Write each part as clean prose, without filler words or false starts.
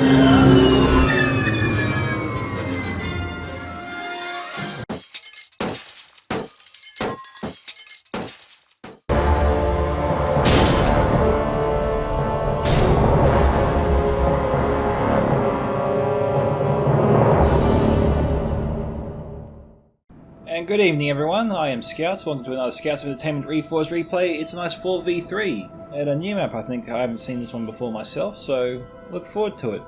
And good evening everyone, I am Scouts, welcome to another Scouts of Entertainment Reforged replay. It's a nice 4v3 at a new map. I think I haven't seen this one before myself, so look forward to it.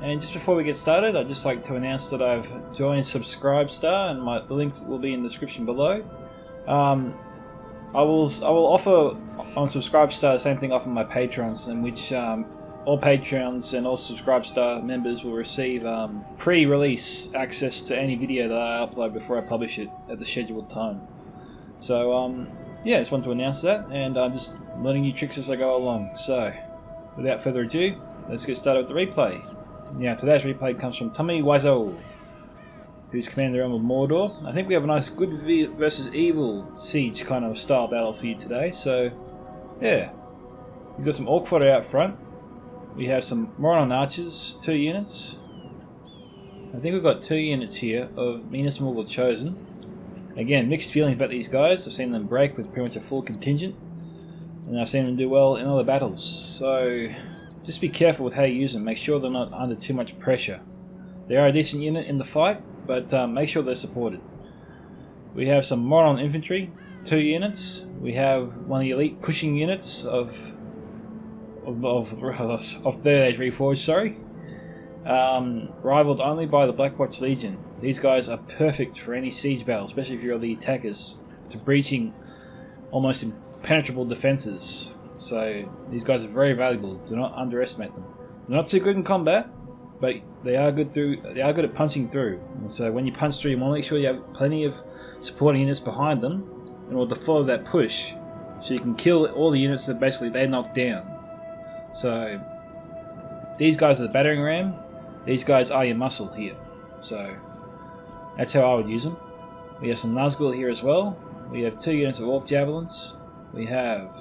And just before we get started, I'd just like to announce that I've joined Subscribestar, and the link will be in the description below. I will offer on Subscribestar the same thing I offer my patrons, in which all Patreons and all Subscribestar members will receive pre-release access to any video that I upload before I publish it at the scheduled time. So yeah, just wanted to announce that, and I'm just learning new tricks as I go along. So without further ado, let's get started with the replay. Now today's replay comes from Wiseau, who's commanding the realm of Mordor. I think we have a nice good versus evil siege kind of style battle for you today. So yeah, he's got some orc fodder out front. We have some Moron archers, 2 units. I think we've got 2 units here of Minas Morgul chosen. Again, mixed feelings about these guys. I've seen them break with pretty much a full contingent, and I've seen them do well in other battles. So just be careful with how you use them. Make sure they're not under too much pressure. They are a decent unit in the fight, but make sure they're supported. We have some Moron infantry, 2 units. We have one of the elite pushing units of Third Age Reforged, sorry. Rivaled only by the Blackwatch Legion. These guys are perfect for any siege battle, especially if you're the attackers, to breaching almost impenetrable defenses. So these guys are very valuable. Do not underestimate them. They're not too good in combat, but they are good at punching through. And so when you punch through, you want to make sure you have plenty of supporting units behind them in order to follow that push, so you can kill all the units that basically they knock down. So these guys are the battering ram. These guys are your muscle here. So that's how I would use them. We have some Nazgul here as well. We have 2 units of Orc Javelins. We have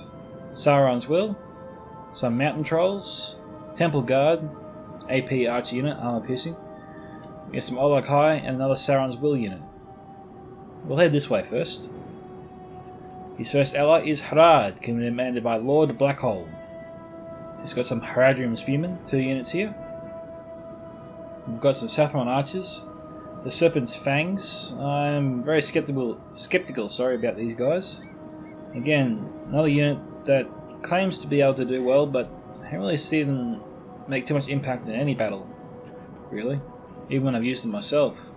Sauron's Will, some Mountain Trolls, Temple Guard, AP Archer unit, armor piercing. We have some Olak High and another Sauron's Will unit. We'll head this way first. His first ally is Harad, commanded by Lord Blackhole. He's got some Haradrim Spearmen, 2 units here. We've got some Sathron Archers. The Serpent's Fangs. I'm very skeptical about these guys. Again, another unit that claims to be able to do well, but I haven't really seen them make too much impact in any battle, really, even when I've used them myself.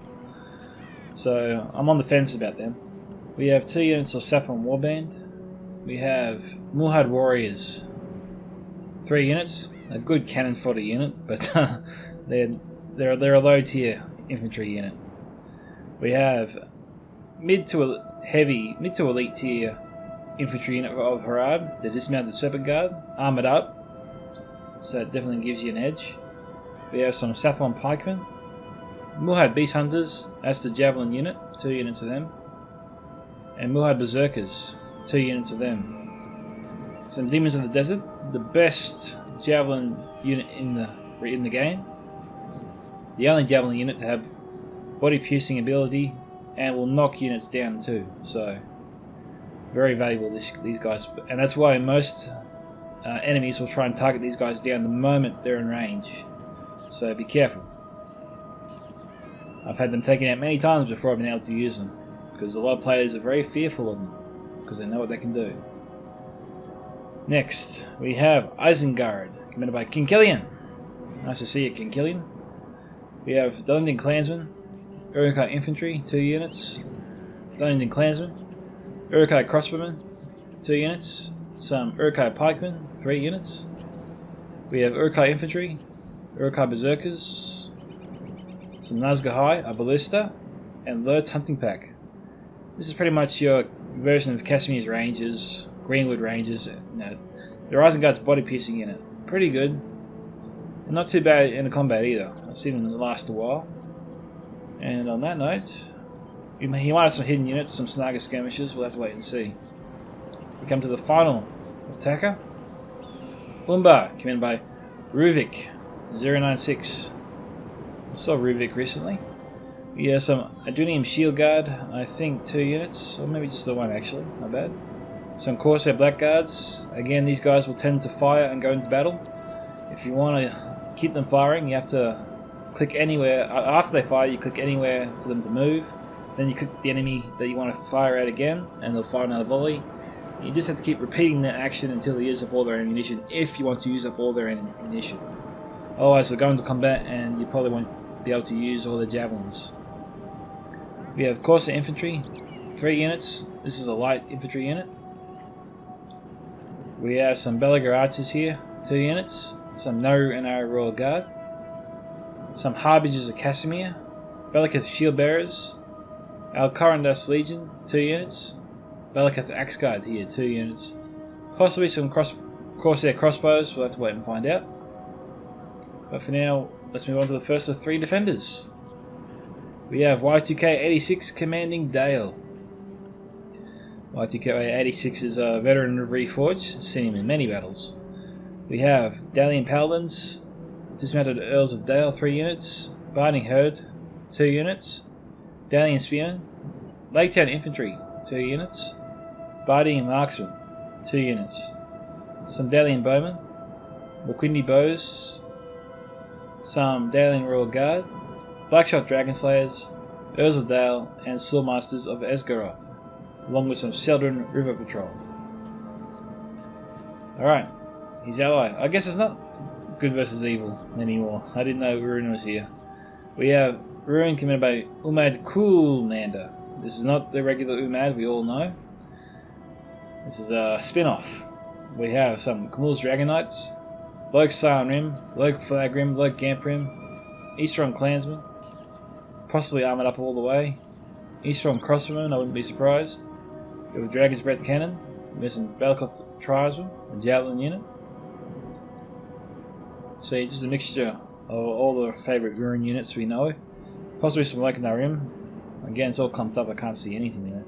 So I'm on the fence about them. We have 2 units of Sathron Warband. We have Mulhad Warriors, 3 units, a good cannon fodder unit, but they're a low tier infantry unit. We have mid to elite tier infantry unit of Harad, the dismounted Serpent Guard, armoured up, so that definitely gives you an edge. We have some Sathron Pikemen, Mulhad Beast Hunters, that's the Javelin unit, 2 units of them, and Mulhad Berserkers, 2 units of them. Some Demons of the Desert, the best Javelin unit in the game. The only Javelin unit to have body piercing ability and will knock units down too. So very valuable, these guys, and that's why most enemies will try and target these guys down the moment they're in range. So be careful. I've had them taken out many times before I've been able to use them, because a lot of players are very fearful of them because they know what they can do. Next, we have Isengard, commanded by King Killian. Nice to see you, King Killian. We have Dunedin Clansmen, Uruk-hai Infantry, 2 units. Dunedin Clansmen, Uruk-hai Crossbowmen, 2 units. Some Uruk-hai Pikemen, 3 units. We have Uruk-hai Infantry, Uruk-hai Berserkers, some Nazgul, a Ballista, and Lurt's Hunting Pack. This is pretty much your version of Casimir's Rangers, Greenwood Rangers. The Isengard's body piercing unit, pretty good, and not too bad in the combat either. I've seen them last a while. And on that note, he might have some hidden units, some Snaga skirmishers. We'll have to wait and see. We come to the final attacker, Umbar, commanded by Ruvik, 096. I saw Ruvik recently. We have some Adrenium Shield Guard, I think 2 units, or maybe just the one actually, not bad. Some Corsair Blackguards. Again, these guys will tend to fire and go into battle. If you want to keep them firing, you have to click anywhere. After they fire, you click anywhere for them to move. Then you click the enemy that you want to fire at again, and they'll fire another volley. You just have to keep repeating that action until they use up all their ammunition, if you want to use up all their ammunition. Otherwise, they'll go into combat and you probably won't be able to use all the javelins. We have Corsair Infantry, 3 units. This is a light infantry unit. We have some Belagar Archers here, 2 units. Some No and Arrow Royal Guard. Some Harbingers of Casimir. Belakath Shield Bearers. Alcorandas Legion, 2 units. Belakath Axe Guard here, 2 units. Possibly some Corsair Crossbows, we'll have to wait and find out. But for now, let's move on to the first of 3 defenders. We have Y2K86 commanding Dale. Y2K86 is a veteran of Reforged, seen him in many battles. We have Dalian Paladins, Dismounted Earls of Dale, 3 units. Barding Herd, 2 units. Dalian Spearmen. Laketown Infantry, 2 units. Barding Marksmen, 2 units. Some Dalian Bowmen. Wakindi Bows. Some Dalian Royal Guard. Blackshot Dragon Slayers. Earls of Dale, and Swordmasters of Esgaroth, along with some Seldrin River Patrol. Alright, his ally. I guess it's not good versus evil anymore. I didn't know Ruin was here. We have Ruin commanded by Umad Kulnander. This is not the regular Umad we all know. This is a spin-off. We have some Kamul's Dragon Knights, Loke Scion Rim, Loke Flag Rim, Loke Gamp Rim, Eastron Clansmen, possibly armoured up all the way. Eastron Crossbowmen, I wouldn't be surprised. We have a Dragon's Breath Cannon. We have some Balcoth Tribesmen, a Javelin unit. So it's just a mixture of all the favourite Ruin units we know. Possibly some Loke Rim. Again, it's all clumped up, I can't see anything in it.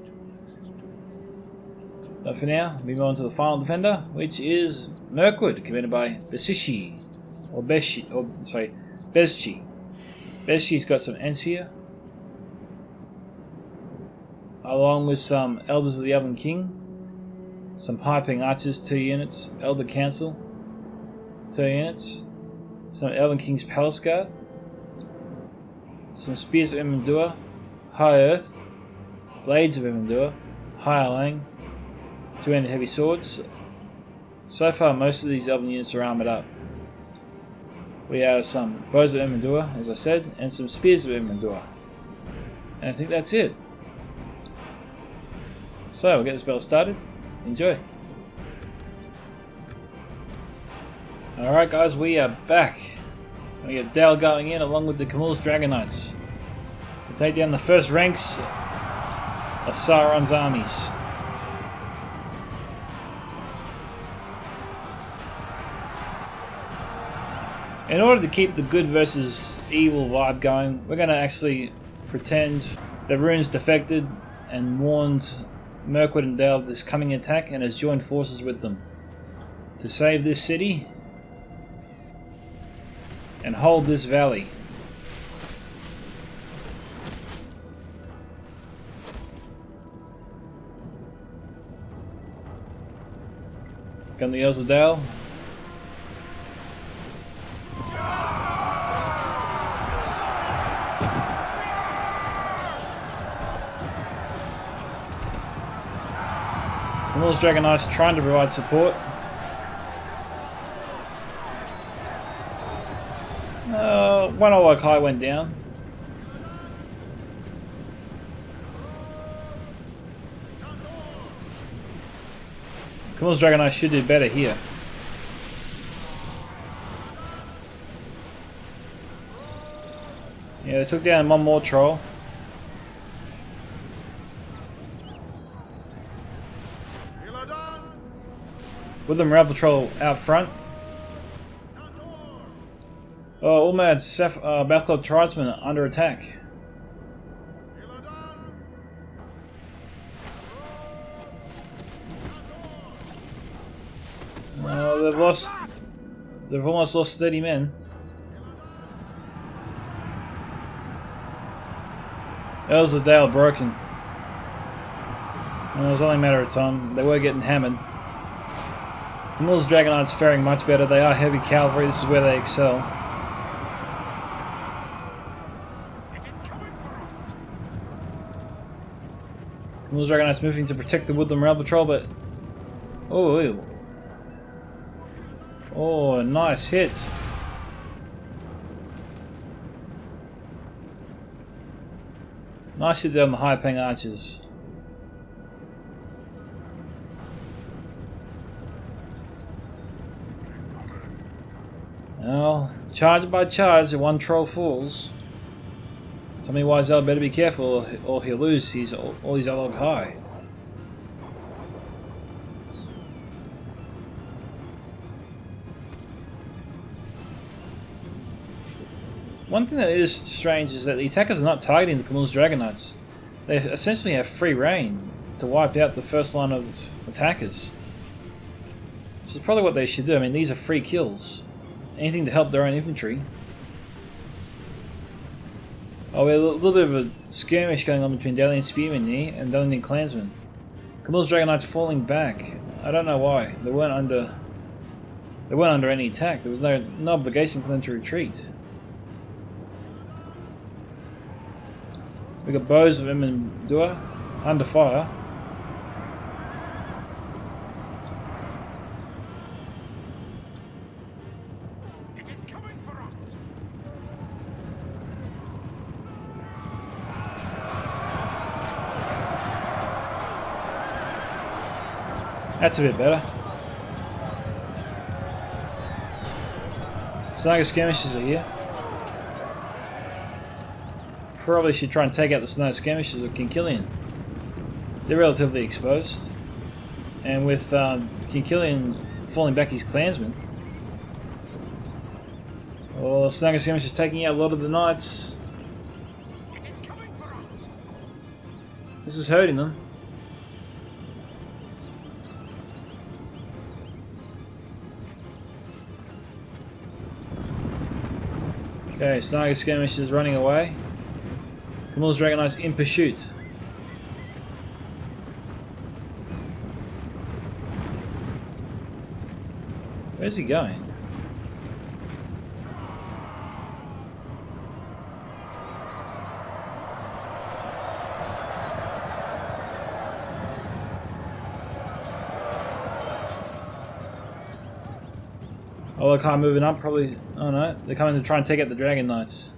But for now, moving on to the final defender, which is Mirkwood, commanded by Bezchi. Bezchi's got some Ents here, along with some Elders of the Elven King, some Piping Archers, 2 units, Elder Council, 2 units, some Elven King's Palace Guard, some Spears of Emendure, High Earth, Blades of Emendure, High Alang, 2-handed heavy swords. So far, most of these Elven units are armoured up. We have some Bows of Emendure, as I said, and some Spears of Emendure. And I think that's it. So, we'll get this battle started. Enjoy. Alright guys, we are back. We get Dale going in along with the Kamul's Dragon Knights. We'll take down the first ranks of Sauron's armies. In order to keep the good versus evil vibe going, we're going to actually pretend that Rune's defected and warned Mirkwood and Dale of this coming attack and has joined forces with them to save this city and hold this valley. Come the Earls of Dale. Kamul's Dragon Knights trying to provide support. One Olokai went down. Kamul's Dragon Knights should do better here. Yeah, they took down one more troll. With them Rebel Patrol out front. Oh, Ulmad's Battle Club Tribesmen are under attack. They've almost lost 30 men. Earls of Dale broken. And it was only a matter of time. They were getting hammered. Camille's Dragonite's faring much better. They are heavy cavalry. This is where they excel. Camille's Dragonite's moving to protect the Woodland Rail Patrol, but... Oh, ew. Oh, nice hit. Nice hit there on the high ping archers. Well, charge by charge, one troll falls. Tommy Wiseau better be careful or he'll lose all his log high. One thing that is strange is that the attackers are not targeting the Camille's Dragonites. They essentially have free reign to wipe out the first line of attackers. Which is probably what they should do. I mean, these are free kills. Anything to help their own infantry. Oh, we have a little bit of a skirmish going on between Dalian Spearmen here and Dalian Clansmen. Camille's Dragonites falling back. I don't know why. They weren't under any attack. There was no obligation for them to retreat. We got bows of Emendua under fire. It is coming for us. That's a bit better. Snaga skirmishers are here. Probably should try and take out the snow skirmishers of Kinkillian. They're relatively exposed. And with Kinkillian falling back his clansmen, well, Snaga skirmishers taking out a lot of the knights. It is coming for us. This is hurting them. Okay, Snaga skirmishers running away. Camille's Dragonites in pursuit. Where's he going? Oh, they're kind of moving up, probably. Oh no, they're coming to try and take out the Dragon Knights.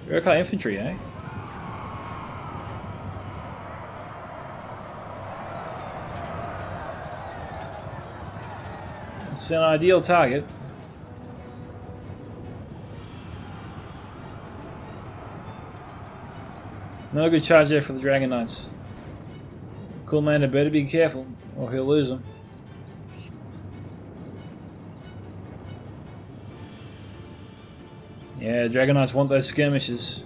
Recon infantry, eh? It's an ideal target. No good charge there for the Dragon Knights. Cool man, better be careful or he'll lose them. Yeah, Dragon Knights want those skirmishes.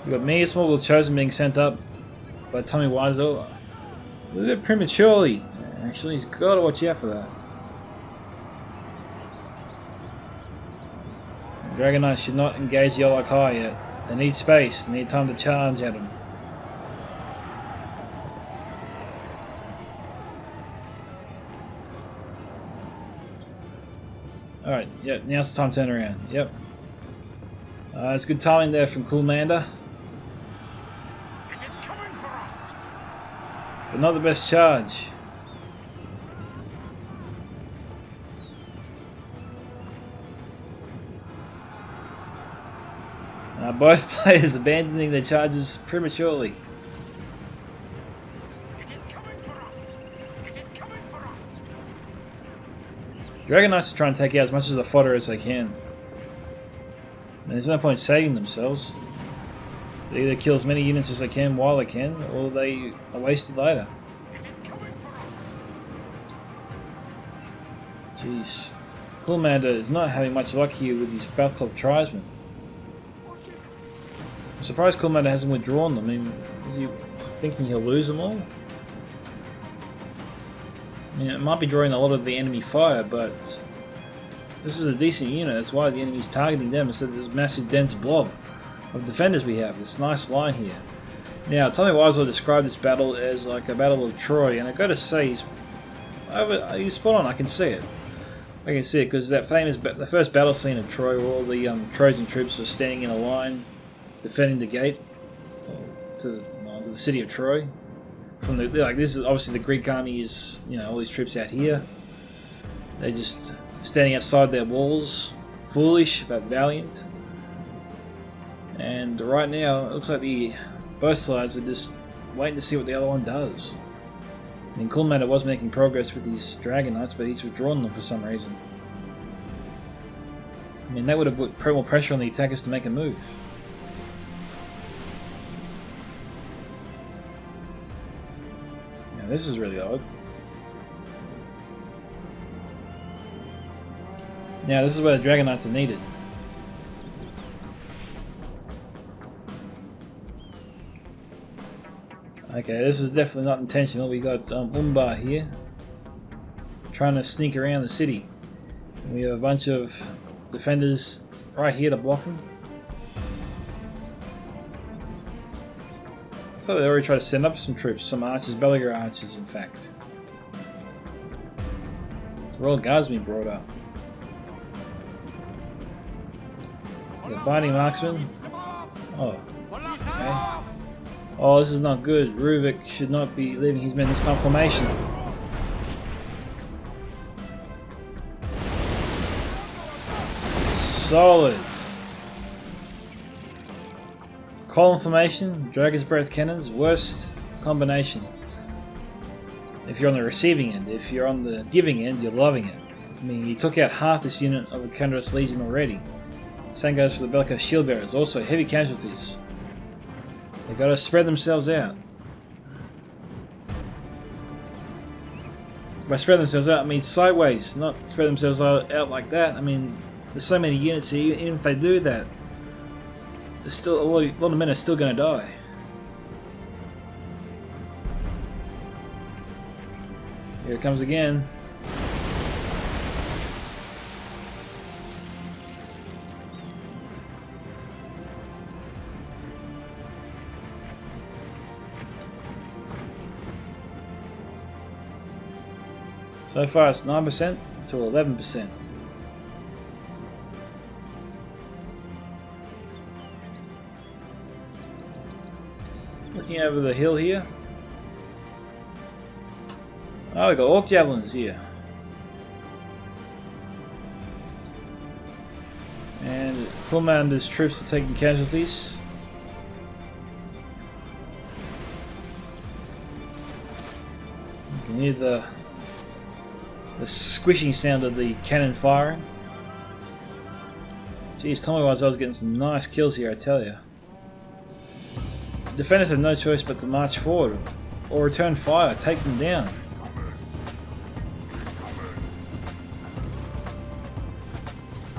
We've got Mia Smoggle Chosen being sent up by Tommy Wiseau. A little bit prematurely. Actually, he's got to watch out for that. Dragon Knights should not engage the Olak High yet. They need space. They need time to charge at him. Alright, yep, now's the time to turn around. Yep. It's good timing there from Coolmander. It is coming for us. But not the best charge. Both players abandoning their charges prematurely. It is coming for us. It is coming for us. Dragon Knights are trying to take out as much of the fodder as they can. And there's no point saving themselves. They either kill as many units as they can while they can, or they are wasted later. It is coming for us. Jeez. Coolmander is not having much luck here with his Bath Club tribesmen. I'm surprised Coolmander hasn't withdrawn them. I mean, is he thinking he'll lose them all? I mean, it might be drawing a lot of the enemy fire, but This is a decent unit. That's why the enemy's targeting them instead of this massive dense blob of defenders we have. This nice line here. Now, Tommy Wiseau described this battle as like a battle of Troy, and I got to say, he's spot on. I can see it. I can see it because that famous, the first battle scene of Troy, where all the Trojan troops were standing in a line, defending the gate to the city of Troy. From the this is obviously the Greek army is all these troops out here. They're just standing outside their walls, foolish but valiant. And right now, it looks like both sides are just waiting to see what the other one does. And Coolmatter was making progress with his Dragon Knights, but he's withdrawn them for some reason. I mean, that would have put more pressure on the attackers to make a move. Now, this is really odd. Now, this is where the Dragon Knights are needed. Okay, this is definitely not intentional. We got Umbar here trying to sneak around the city. We have a bunch of defenders right here to block him. So they already tried to send up some troops, some archers, Belagar archers in fact. The Royal Guard's been brought up. The Binding Marksman. Oh, okay. Oh, this is not good. Ruvik should not be leaving his men in this conformation. Solid. Column formation, Dragon's Breath cannons, worst combination. If you're on the receiving end, if you're on the giving end, you're loving it. I mean, he took out half this unit of the Kandros Legion already. Same goes for the Belka Shield Bearers, also heavy casualties. They've got to spread themselves out. By spread themselves out, I mean sideways, not spread themselves out like that. I mean, there's so many units here, even if they do that, there's still a lot of men are still going to die. Here it comes again. So far it's 9% to 11%. Looking over the hill here. Oh, we got Orc Javelins here. And Commander's troops are taking casualties. You can hear the squishing sound of the cannon firing. Jeez, Tommy Wiseau was getting some nice kills here, I tell you. Defenders have no choice but to march forward or return fire, take them down.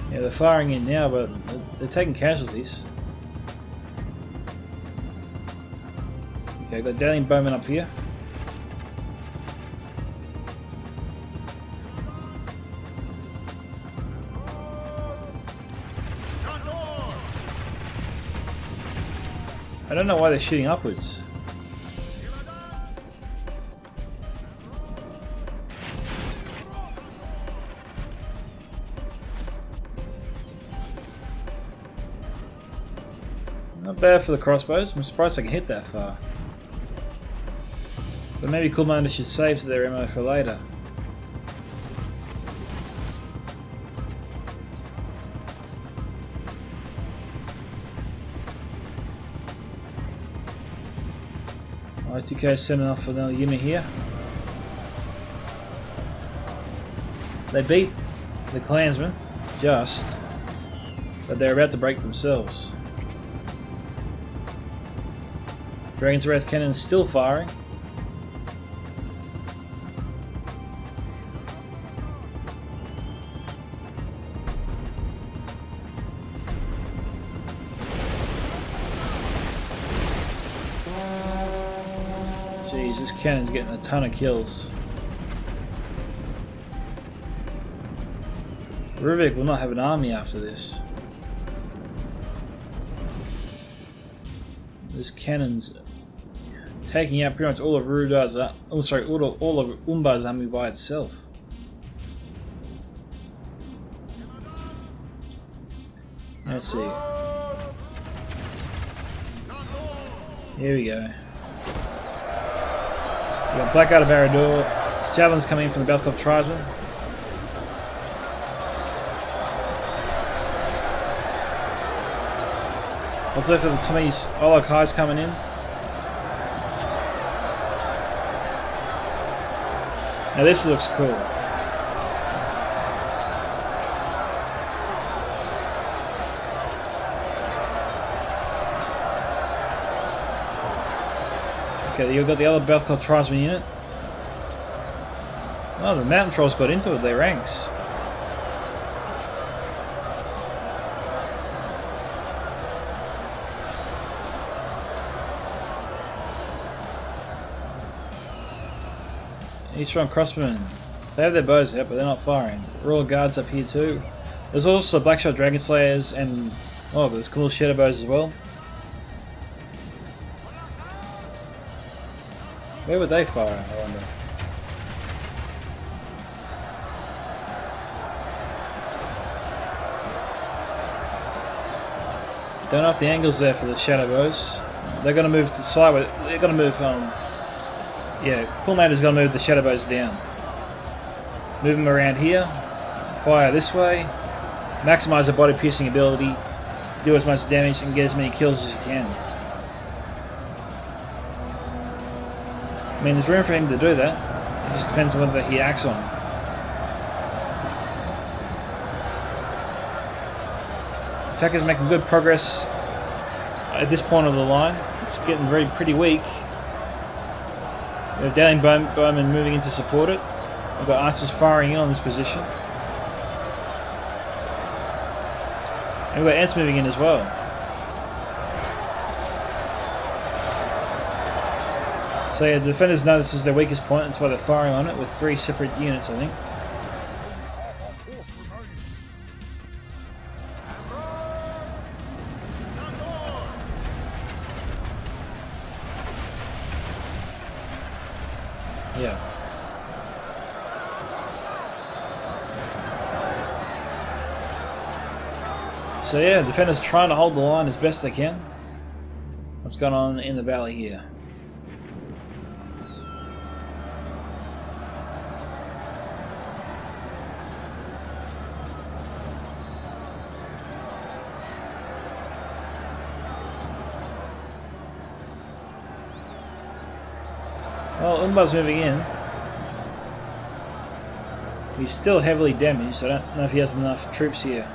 Yeah, they're firing in now, but they're taking casualties. Okay, got Dalian Bowman up here. I don't know why they're shooting upwards. Not bad for the crossbows. I'm surprised I can hit that far. But maybe Coolmander should save their ammo for later. I2K is sending off another unit here. They beat the Klansmen, just, but they're about to break themselves. Dragon's Wrath Cannon is still firing. Jeez, this cannon's getting a ton of kills. Ruvik will not have an army after this. This cannon's taking out pretty much all of Ruda's, all of Umba's army by itself. Let's see. Here we go. We got Blackguard of Barad-dûr. Javelins coming in from the Belkov tribesmen. What's left of the Tommy's Olokai's coming in. Now this looks cool. Okay, you've got the other Belkov tribesman unit. Oh, the mountain trolls got into it, their ranks. Eastern crossbowmen. They have their bows out, but they're not firing. Royal Guards up here too. There's also Blackshot Dragon Slayers and there's cool Shadow Bows as well. Where would they fire, I wonder? Don't know if the angle's there for the Shadow Bows. They're going to move to the side where they're going to move. Yeah, Coolmander's going to move the Shadow Bows down. Move them around here. Fire this way. Maximize the body piercing ability. Do as much damage and get as many kills as you can. I mean, there's room for him to do that. It just depends on whether he acts on it. Attacker's making good progress at this point of the line. It's getting pretty weak. We have Daring Bowman moving in to support it. We've got archers firing in on this position. And we've got ants moving in as well. So yeah, the defenders know this is their weakest point, that's why they're firing on it with 3 separate units, I think. Yeah. So yeah, defenders trying to hold the line as best they can. What's going on in the valley here? Well, Umba's moving in. He's still heavily damaged, so I don't know if he has enough troops here.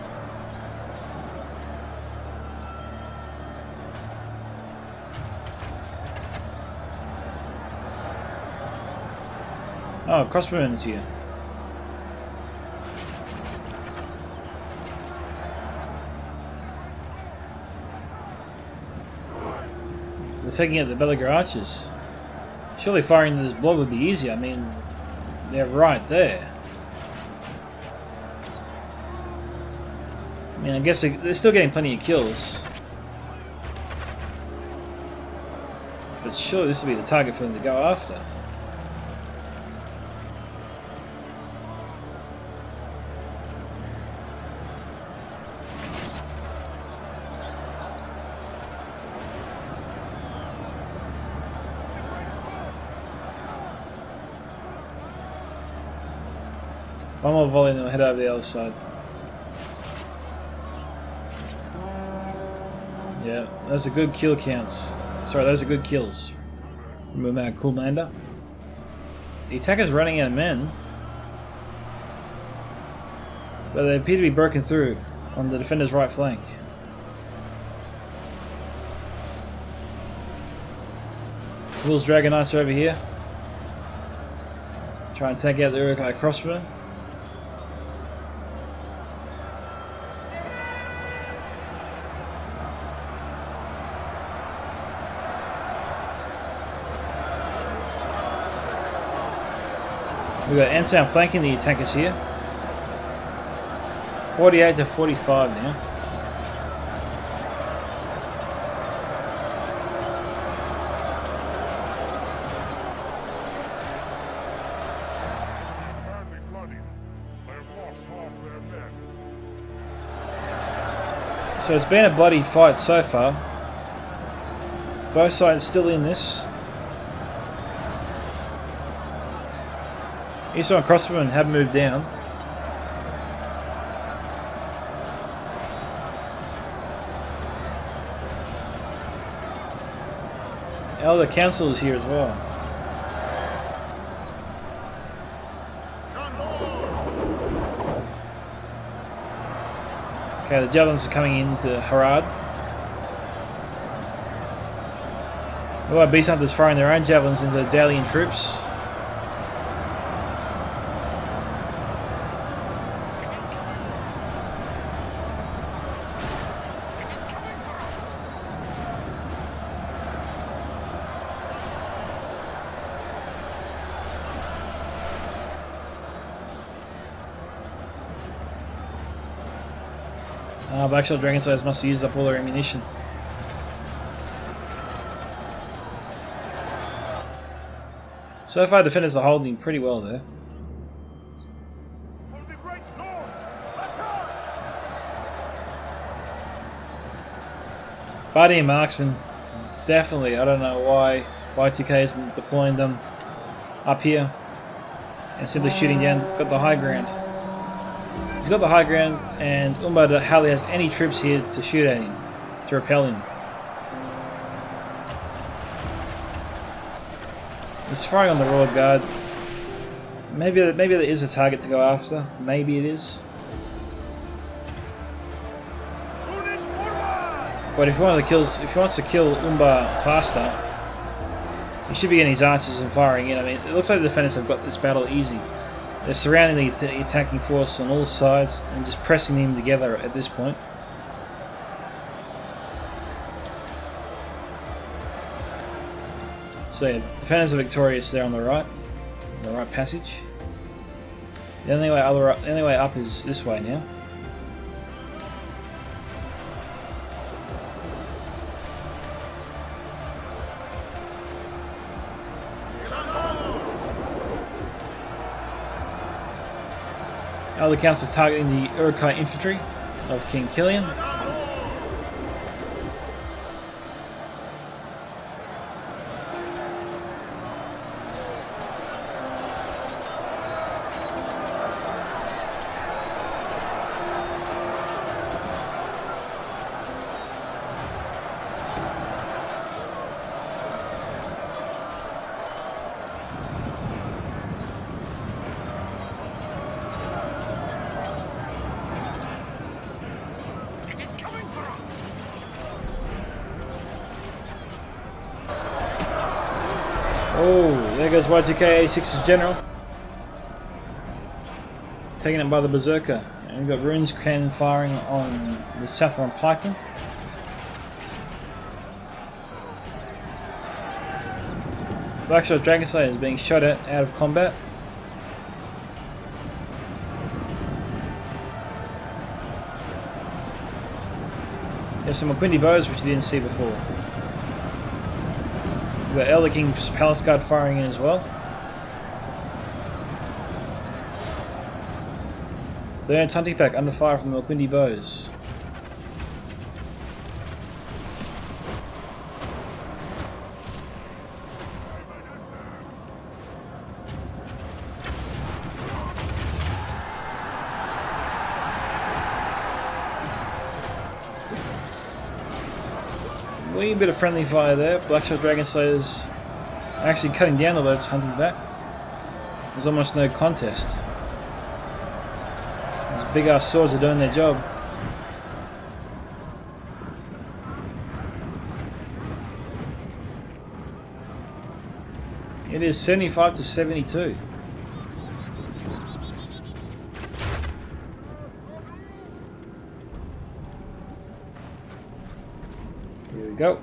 Oh, crossbowman is here. They're taking out the Belagar archers. Surely firing this blob would be easy. I mean, they're right there. I mean, I guess they're still getting plenty of kills. But surely this would be the target for them to go after. One more volley and then we'll head over the other side. Yeah, those are good kill counts. Sorry, those are good kills from our Coolmander. The attacker's running out of men, but they appear to be broken through on the defender's right flank. Will's Dragon Knights are over here. Try and take out the Urukai crossbow. We've got Ansound flanking the attackers here. 48 to 45 now. Badly bloodied. They have lost half their men. So it's been a bloody fight so far. Both sides still in this. Eastern crossbowmen have moved down. Elder Council is here as well. Okay, the javelins are coming into Harad. Well, Beast Hunters firing their own javelins into the Dalian troops. Blackshot Dragon Slayers must have used up all their ammunition. So far, defenders are holding pretty well there. Buddy and Marksman, definitely. I don't know why Y2K isn't deploying them up here and simply shooting down. Got the high ground. He's got the high ground, and Umbar hardly has any troops here to shoot at him, to repel him. He's firing on the Royal Guard. Maybe there is a target to go after. Maybe it is. But if he wants to kill Umbar faster, he should be getting his archers and firing in. I mean, it looks like the defenders have got this battle easy. They're surrounding the attacking force on all sides and just pressing them together at this point. So yeah, defenders are victorious there on the right passage. The only way up is this way now. Elder Council targeting the Urukai infantry of King Killian. Oh, there goes Y2K 86's general. Taking it by the Berserker. And we've got Runes cannon firing on the Saffron pikeman. Blackshot Dragon Slayer is being shot at out of combat. There's some Maquindi bows which you didn't see before. We've got Elder King's Palace Guard firing in as well. Learned hunting pack under fire from the Maquindi bows. A bit of friendly fire there. Blackshot Dragon Slayers actually cutting down the loads hunting back. There's almost no contest. Those big ass swords are doing their job. It is 75 to 72. Here we go.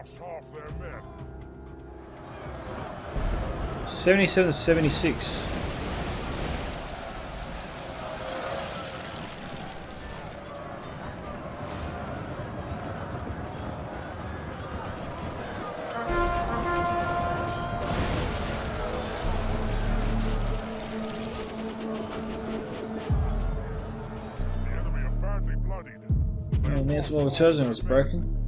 lost half their men. 77 to 76. The enemy are badly bloodied. And that's why the chosen was broken.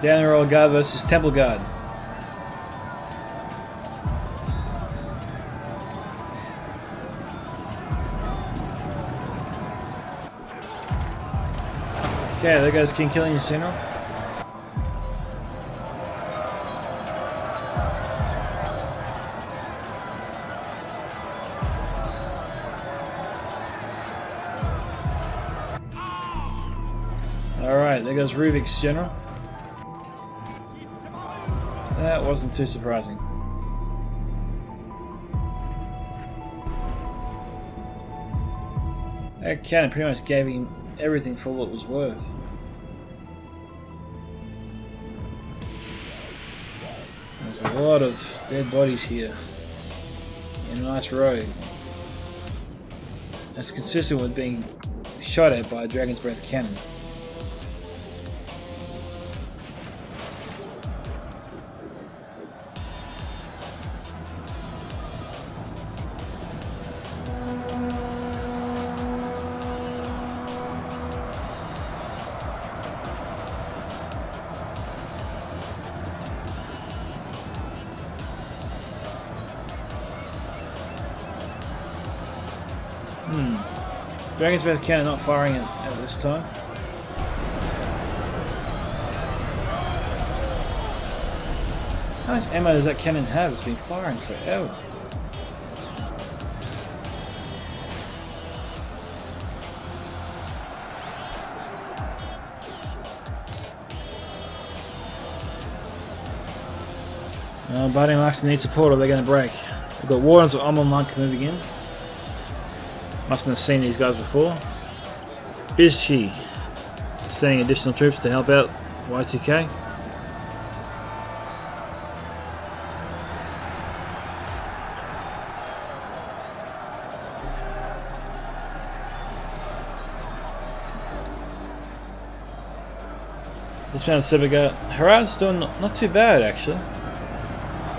Down the roll guard versus Temple Guard. Okay, there goes King Killing's general. Alright, there goes Ruvik's general. That wasn't too surprising. That cannon pretty much gave him everything for what it was worth. There's a lot of dead bodies here in a nice row. That's consistent with being shot at by a Dragon's Breath cannon. Dragon's Breath cannon not firing at this time. How much ammo does that cannon have? It's been firing forever. Buddy Marks need support or they're going to break. We've got Wardens or Omel Monk moving in. Mustn't have seen these guys before. Bizchi sending additional troops to help out Y2K. Dismounted Superguard. Harad's doing not too bad actually.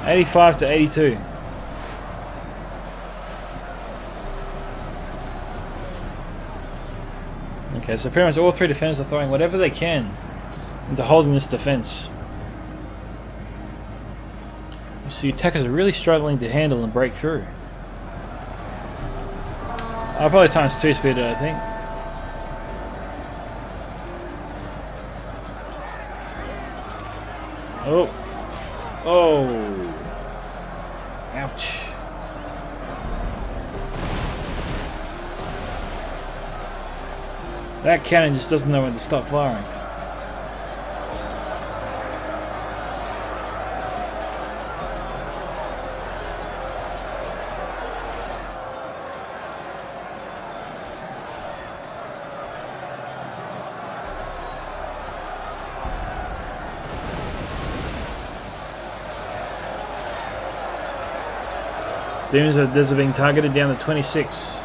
85 to 82. Okay, so pretty much all three defenders are throwing whatever they can into holding this defense. You see, attackers are really struggling to handle and break through. Probably times 2 speed, I think. Oh. Oh. Ouch. That cannon just doesn't know when to stop firing. Demons of the Desert being targeted down to 26.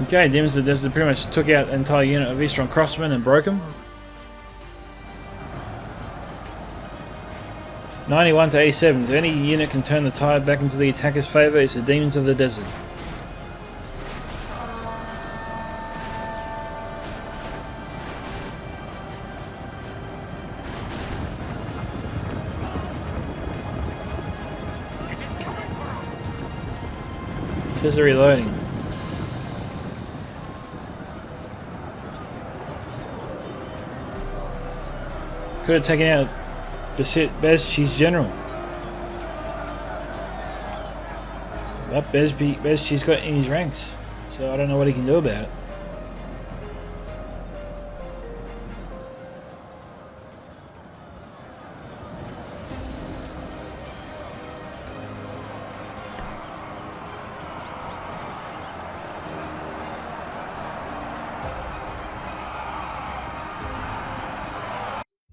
Okay, Demons of the Desert pretty much took out an entire unit of Eastern Crossmen and broke them. 91 to 87. If any unit can turn the tide back into the attacker's favour, it's the Demons of the Desert. It is coming for us. Says they're reloading. Could have taken out Bezchi's general. But Bezchi's got in his ranks, so I don't know what he can do about it.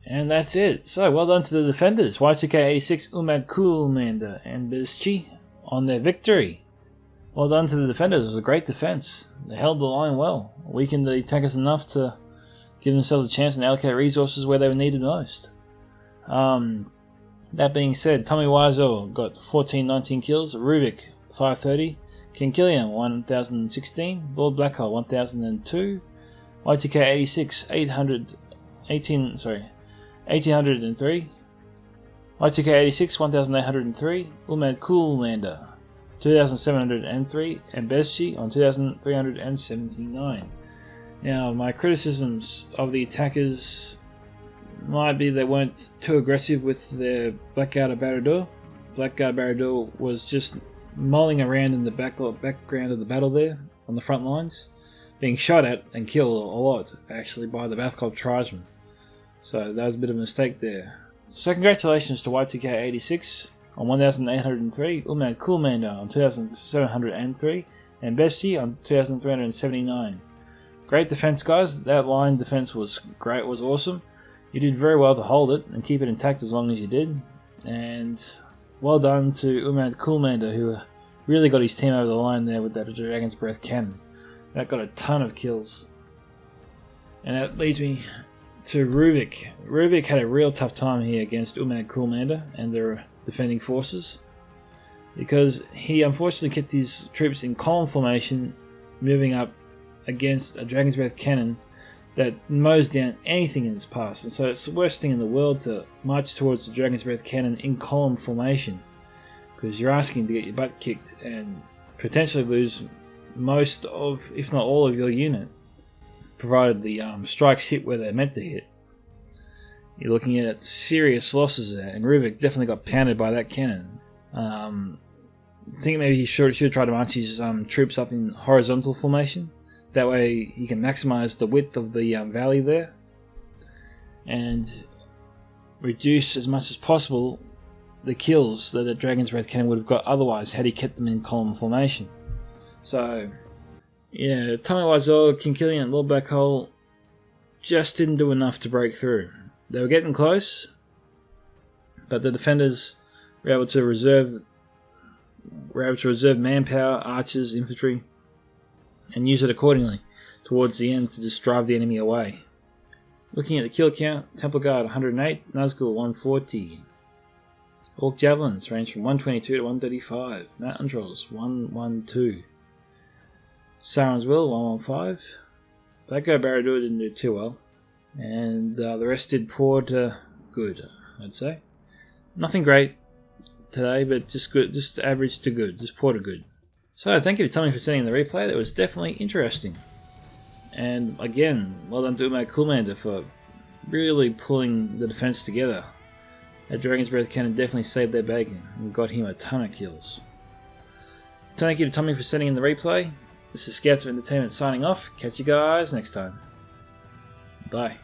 And that's it. So, well done to the defenders, Y2K86, Umad Kulmander and Bezchi, on their victory. Well done to the defenders. It was a great defense. They held the line well, weakened the attackers enough to give themselves a chance and allocate resources where they were needed most. That being said, Tommy Wiseau got 1419 kills, Ruvik 530, King Killian 1016, Lord Blackhole 1002, Y2K86 1803, Y2K86 1803, Umad Kulmander 2703, and Bezchi on 2379. Now, my criticisms of the attackers might be they weren't too aggressive with their Blackguard of Barad-dûr. Blackguard Barad-dûr was just mulling around in the background of the battle there on the front lines, being shot at and killed a lot actually by the Bath Club tribesmen. So that was a bit of a mistake there. So congratulations to Y2K86 on 1803, Umad Kulmander on 2703, and Bezchi on 2379. Great defense, guys. That line defense was great, was awesome. You did very well to hold it and keep it intact as long as you did. And well done to Umad Kulmander, who really got his team over the line there with that Dragon's Breath cannon. That got a ton of kills. And that leads me to Ruvik. Ruvik had a real tough time here against Umad Kulmander and their defending forces, because he unfortunately kept his troops in column formation, moving up against a Dragon's Breath cannon that mows down anything in its path. And so it's the worst thing in the world to march towards the Dragon's Breath cannon in column formation, because you're asking to get your butt kicked and potentially lose most of, if not all of, your unit, provided the strikes hit where they're meant to hit. You're looking at serious losses there, and Ruvik definitely got pounded by that cannon. I think maybe he should try to march his troops up in horizontal formation. That way he can maximize the width of the valley there and reduce as much as possible the kills that the Dragon's Breath cannon would have got otherwise had he kept them in column formation. So yeah, Tommy Wiseau, King Killian, and Lord Blackhole just didn't do enough to break through. They were getting close, but the defenders were able to reserve manpower, archers, infantry, and use it accordingly towards the end to just drive the enemy away. Looking at the kill count, Templar Guard 108, Nazgul 140. Orc Javelins range from 122 to 135. Mountain Trolls 112. Sauron's Will 115. Blackguard Barad-dûr didn't do too well. And the rest did poor to good, I'd say. Nothing great today, but just good, just average to good, just poor to good. So thank you to Tommy for sending the replay. That was definitely interesting. And again, well done to Umad Kulmander for really pulling the defense together. That Dragon's Breath cannon definitely saved their bacon and got him a ton of kills. Thank you to Tommy for sending in the replay. This is Scouts of Entertainment signing off. Catch you guys next time. Bye.